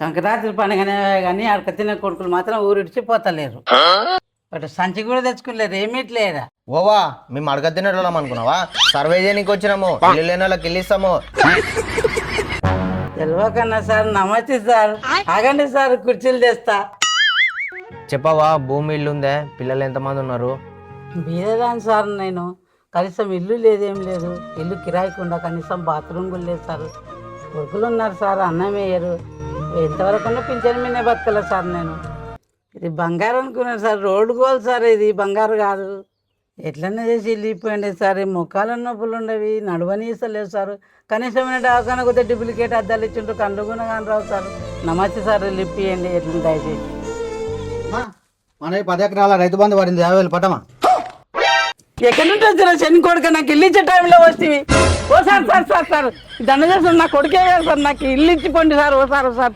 సంక్రాంతి పండుగనే కానీ ఆడక తిన్న కొడుకులు మాత్రం ఊరిడిచిపోతలేరు. బట్ సంచి కూడా తెచ్చుకోలేరు, ఏమిట్లేరా. ఓవా మేము అడగ తినడం అనుకున్నావా? సర్వే చేయడానికి వచ్చినాము, ఇల్లు లేని వాళ్ళకి ఇల్లు ఇస్తాము. తెలియకన్నా సార్. నమస్తే సార్. ఆగండి సార్, కుర్చీలు తెస్తా. చెప్పవా, భూమి ఇల్లు ఉందే? పిల్లలు ఎంతమంది ఉన్నారు? బీదదాన్ని సార్ నేను. కనీసం ఇల్లు లేదేం లేదు. ఇల్లు కిరాయికుండా కనీసం బాత్రూమ్ కూడా లేదు సార్. కొడుకులు ఉన్నారు సార్, అన్నం వేయరు. ఎంతవరకు పింఛన్ మీదే బతకలేదు సార్ నేను. ఇది బంగారు అనుకున్నాను సార్, రోడ్డు గోల్ సార్, ఇది బంగారు కాదు. ఎట్లన్నా చేసి వెళ్ళిపోయింది సార్. ముఖాలు నొప్పులు ఉండవి, నడవనీసలేవు సార్. కనీసం దవాఖాన కొద్దిగా డూప్లికేట్ అద్దాలు ఇచ్చిండ్రు, కళ్ళు కూడా కానీ రావు సార్. నమస్తే సార్, లిఫ్ట్ ఇవ్వండి ఎట్లా దయచేసి. మన 10 ఎకరాల రైతు బంధు పడింది, 50,000 పట్టమా. ఎక్కడి నుంచి వచ్చిన శని కొడుక? నాకు ఇల్లు ఇచ్చే టైంలో వస్తుంది. ఓ సార్ సార్ సార్ సార్ దండ చేస్తాను, నా కొడుకే సార్, నాకు ఇల్లు ఇచ్చిపోండి సార్. ఓ సార్ సార్